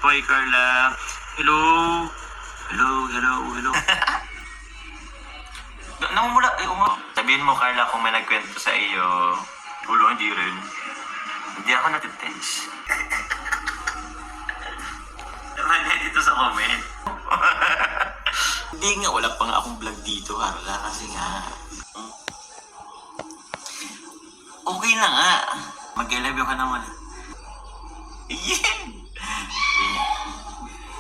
Hoy, Carla. Hello. Hello, hello, hello. Namumula, sabihin mo, Carla, kung may nagkwento sa iyo. Ulo, hindi rin. Hindi ako natitense. Naman dito sa comment. Hindi nga, wala pa nga akong vlog dito, Carla, kasi nga. Okay na nga. Mag-love you ka naman. Yeah!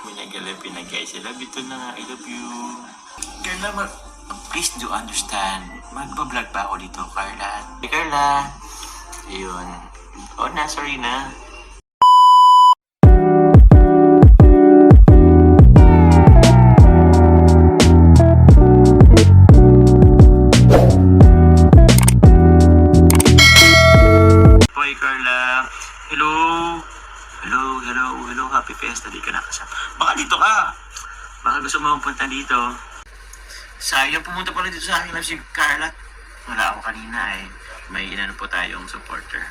Pinag-love you na, guys. I love you too na nga. I love you. Carla, please do understand. Magbablog pa ako dito, Carla. Hey, Carla. Ayun. Oh, na, sorry na. Hoy, Carla. Hello. Hello, hello, hello. Happy Fiesta. Di ka nakasama. Baka dito ka. Baka gusto mo punta dito. Sayang, pumunta pala dito sa akin lang si Carla. Wala ako kanina eh. May inano po tayong supporter.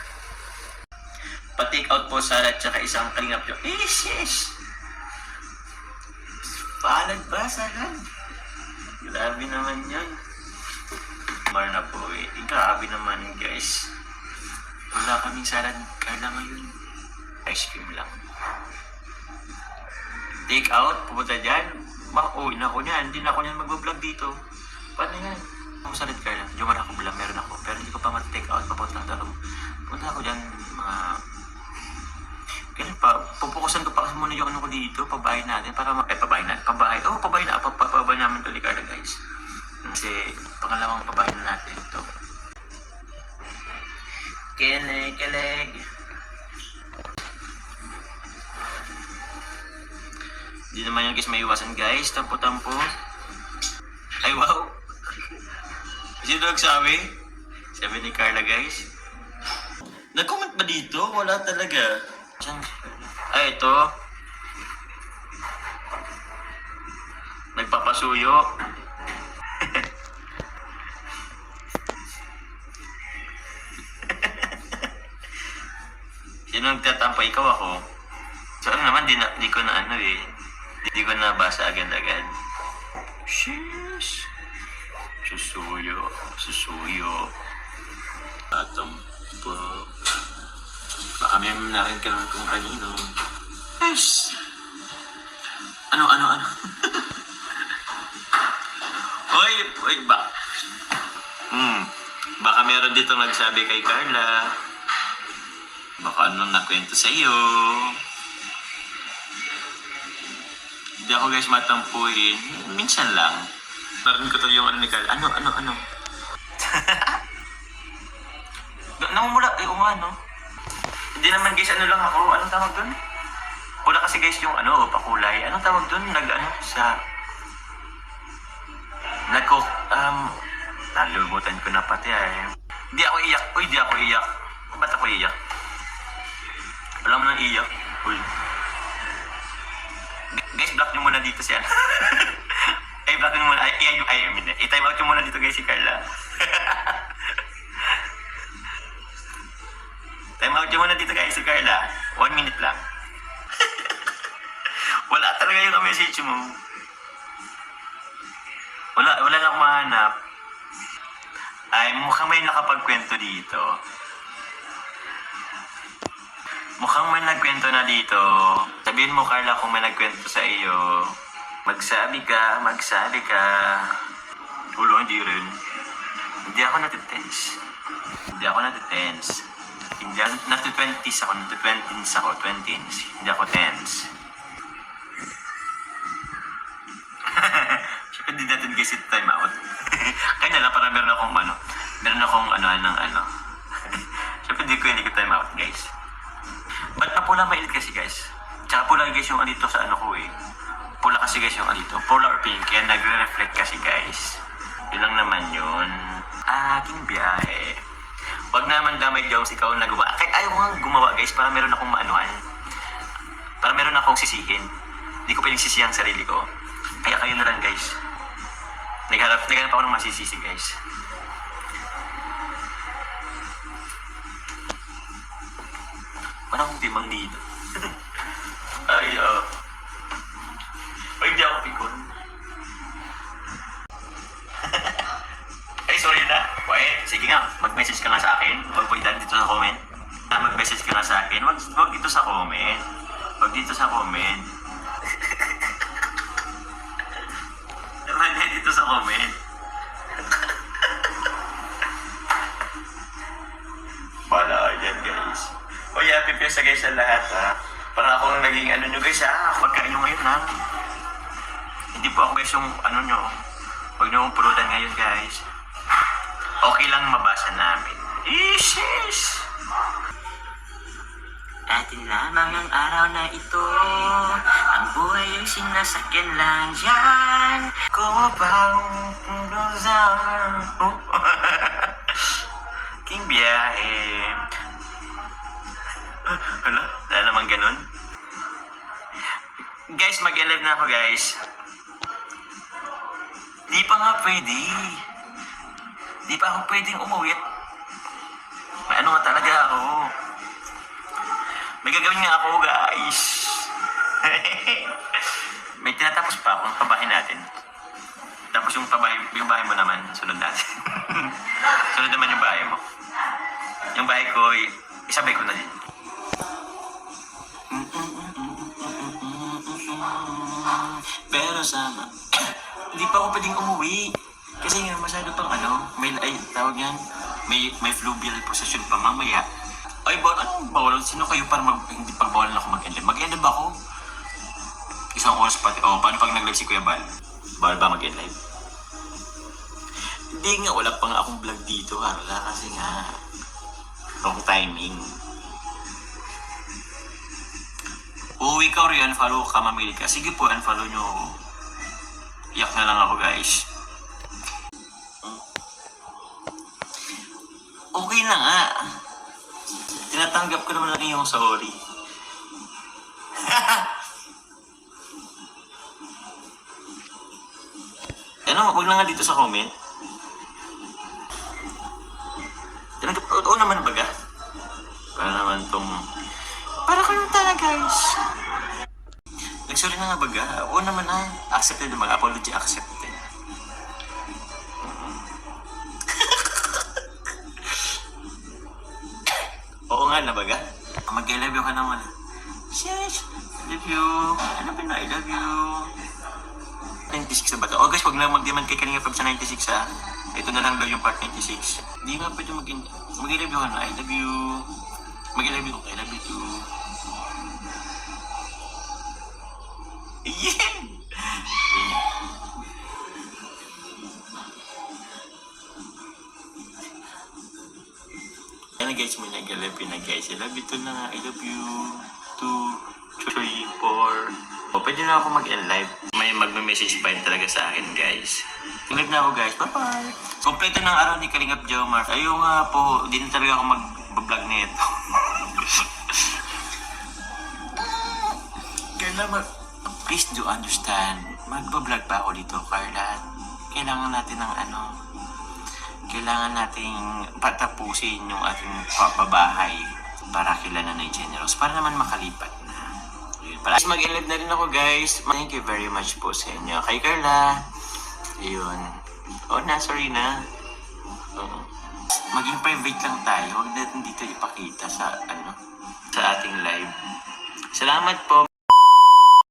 Pa-take out po salad tsaka isang kalingap yung yes! Palad ba salad? Grabe naman yan. Mar na po eh. Grabe naman guys. Wala kaming salad Carla ngayon. Ice cream lang. Take out, pupunta dyan. Uwi na ako niyan. Hindi na ako niyan mag-vlog dito. Paano yan? Ang salad Carla. Diyo man ako vlog. Meron ako. Pero hindi ko pa mag-take out. Papunta na dalo. Punta ako dyan mga... Ganun pa. Pupukusan ko pa kasi muna yung ano ko dito. Pabahay natin. Para pabahay natin. Pabahay. Oh, pabahay na. Pabahay namin ito ni Carla guys. Kasi pangalawang pabahay na natin ito. Kilig, kilig. Hindi naman yung guys may iwasan guys. Tampo-tampo. Ay wow. Sino nagsabi? Sabi ni Carla guys. Nag-comment ba dito? Wala talaga. Ay ito. Nagpapasuyo. Sino nagtatampo? Ikaw ako. So ano naman, di ko na ano eh. Di ko nabasa agad-agad. Sheesh. Susuyo. Susuyo. Tatampo. Baka may narin ka naman kung kanino. Yes. Ano? Oy, ba? Baka meron dito nagsabi kay Carla. Baka anong nakwento sa iyo. Hindi ako guys matampuhin. Minsan lang. Narinig ko to yung ano ni Carla. Ano? Namumula. Ano? Hindi naman guys, ano lang ako. Anong tawag dun? Wala kasi guys yung ano, pakulay. Anong tawag dun? Nalulubutan ko na pati ay. Hindi ako iyak. Uy, di ako iyak. Ba't ako iyak? Wala mo nang iyak. Uy. Guys, block nyo muna dito siya. Ay, block nyo muna. I-time out nyo muna dito guys si Carla. Time out nyo muna dito guys si Carla. 1 minute lang. Wala talaga yung message mo. Wala na akong mahanap. Ay, mukhang may nakapagkwento dito. Mukhang may nagkwento na dito. Sabihin mo, Carla, kung may nagkwento sa iyo. Magsabi ka. Ulo, hindi rin. Hindi ako natitense. Hindi ako natitwenties ako. Hindi ako tense. Siyempre, hindi natin kasi time out. Kaya lang, parang meron akong Siyempre, hindi ko time out, guys. Ba't na pula mainit kasi guys? Tsaka pula guys yung alito sa ano ko eh. Pula kasi guys yung alito. Pula or pink. Kaya nagre-reflect kasi guys. Yun lang naman yun. Aking biyahe. Wag naman damay Jones ikaw na gumawa. Kahit ayaw nga gumawa guys para meron akong maanuhan. Para meron akong sisihin. Hindi ko pwedeng sisihan ang sarili ko. Kaya kayo na lang guys. Naghanap ako ng masisisi guys. Wala akong timang dito. Ay, Tayo. Ay, di ako pikon. Ay, sorry na. Sige nga, mag-message ka nga sa akin. Huwag po dito sa comment. Mag-message ka nga sa akin. Huwag dito sa comment. Huwag dito sa comment. Huwag dito sa comment. Wala ka dyan, guys. O, happy fiesta guys sa lahat, ha. Para akong naging ano nyo, guys, ha. Pagkain nyo ngayon, ha. Hindi po ako, guys, yung ano nyo. Huwag nyo akong pulutan ngayon, guys. Okay lang mabasa namin. Isis! Atin lamang ang araw na ito. Ang buhay ay sinasakyan lang dyan. Ko bang King biyahe. Hala, wala naman ganun. Guys, mag-live na ako, guys. Di pa nga pwede. Di pa ako pwedeng umuwi. May ano nga talaga ako. May gagawin nga ako, guys. May tinatapos pa akong pabahay natin. Tapos yung bahay mo naman, sunod natin. Sunod naman yung bahay mo. Yung bahay ko, isabay ko na din. Pero sama, hindi pa ako pwedeng umuwi. Kasi nga masyado pang tawag yan, may fluvial procession pa mamaya. Ay, anong bawal? Sino kayo para hindi pagbawalan ako mag-end-live? Mag-end-live ako? Isang oras pati. Paano pag nag-live si Kuya Bal? Bawal ba mag-end-live? Hindi nga, wala pa nga akong vlog dito, Carla. Kasi nga, wrong timing. Uwi ka rin, unfollow ka, mamili ka. Sige po, unfollow nyo ako. Iyak na lang ako, guys. Okay na nga. Tinatanggap ko naman lang yung sorry. Huwag na nga dito sa comment. Oo naman baga. Para kayo talaga, guys. Nagsorry na nga baga. Oo naman na. Accepted naman. Apology accepted. Oo nga na baga. Mag-I love you ka naman. Yes, I love you. Ano ba na? I love you. 96 na ba ito? Oh guys, huwag na mag-demand kay Kalinga Fab sa 96 ha. Ito na lang daw yung part 96. Hindi nga pwede mag-I love you ka na. I love you. Mag-I love you. I love you too. Yeah! Ano guys, may nag-love you na guys. I love you too na nga. I love you. 2, 3, 4. Pwede na ako mag-live. May magme-message pa yun talaga sa akin, guys. Live na ako, guys. Bye-bye. Kompleto ng araw ni Kalingap Jomar. Ayaw nga po, di na talaga ako mag-vlog nito. Carla, please do understand. Mag-vlog pa ako dito, Carla. Kailangan natin ng kailangan nating patapusin yung ating papabahay para kilala na Generous. Para naman makalipat na. Mag-live na rin ako, guys. Thank you very much po sa inyo. Kay Carla. Ayun. Sorry na. Maging private lang tayo. Huwag natin dito ipakita sa ating live. Salamat po.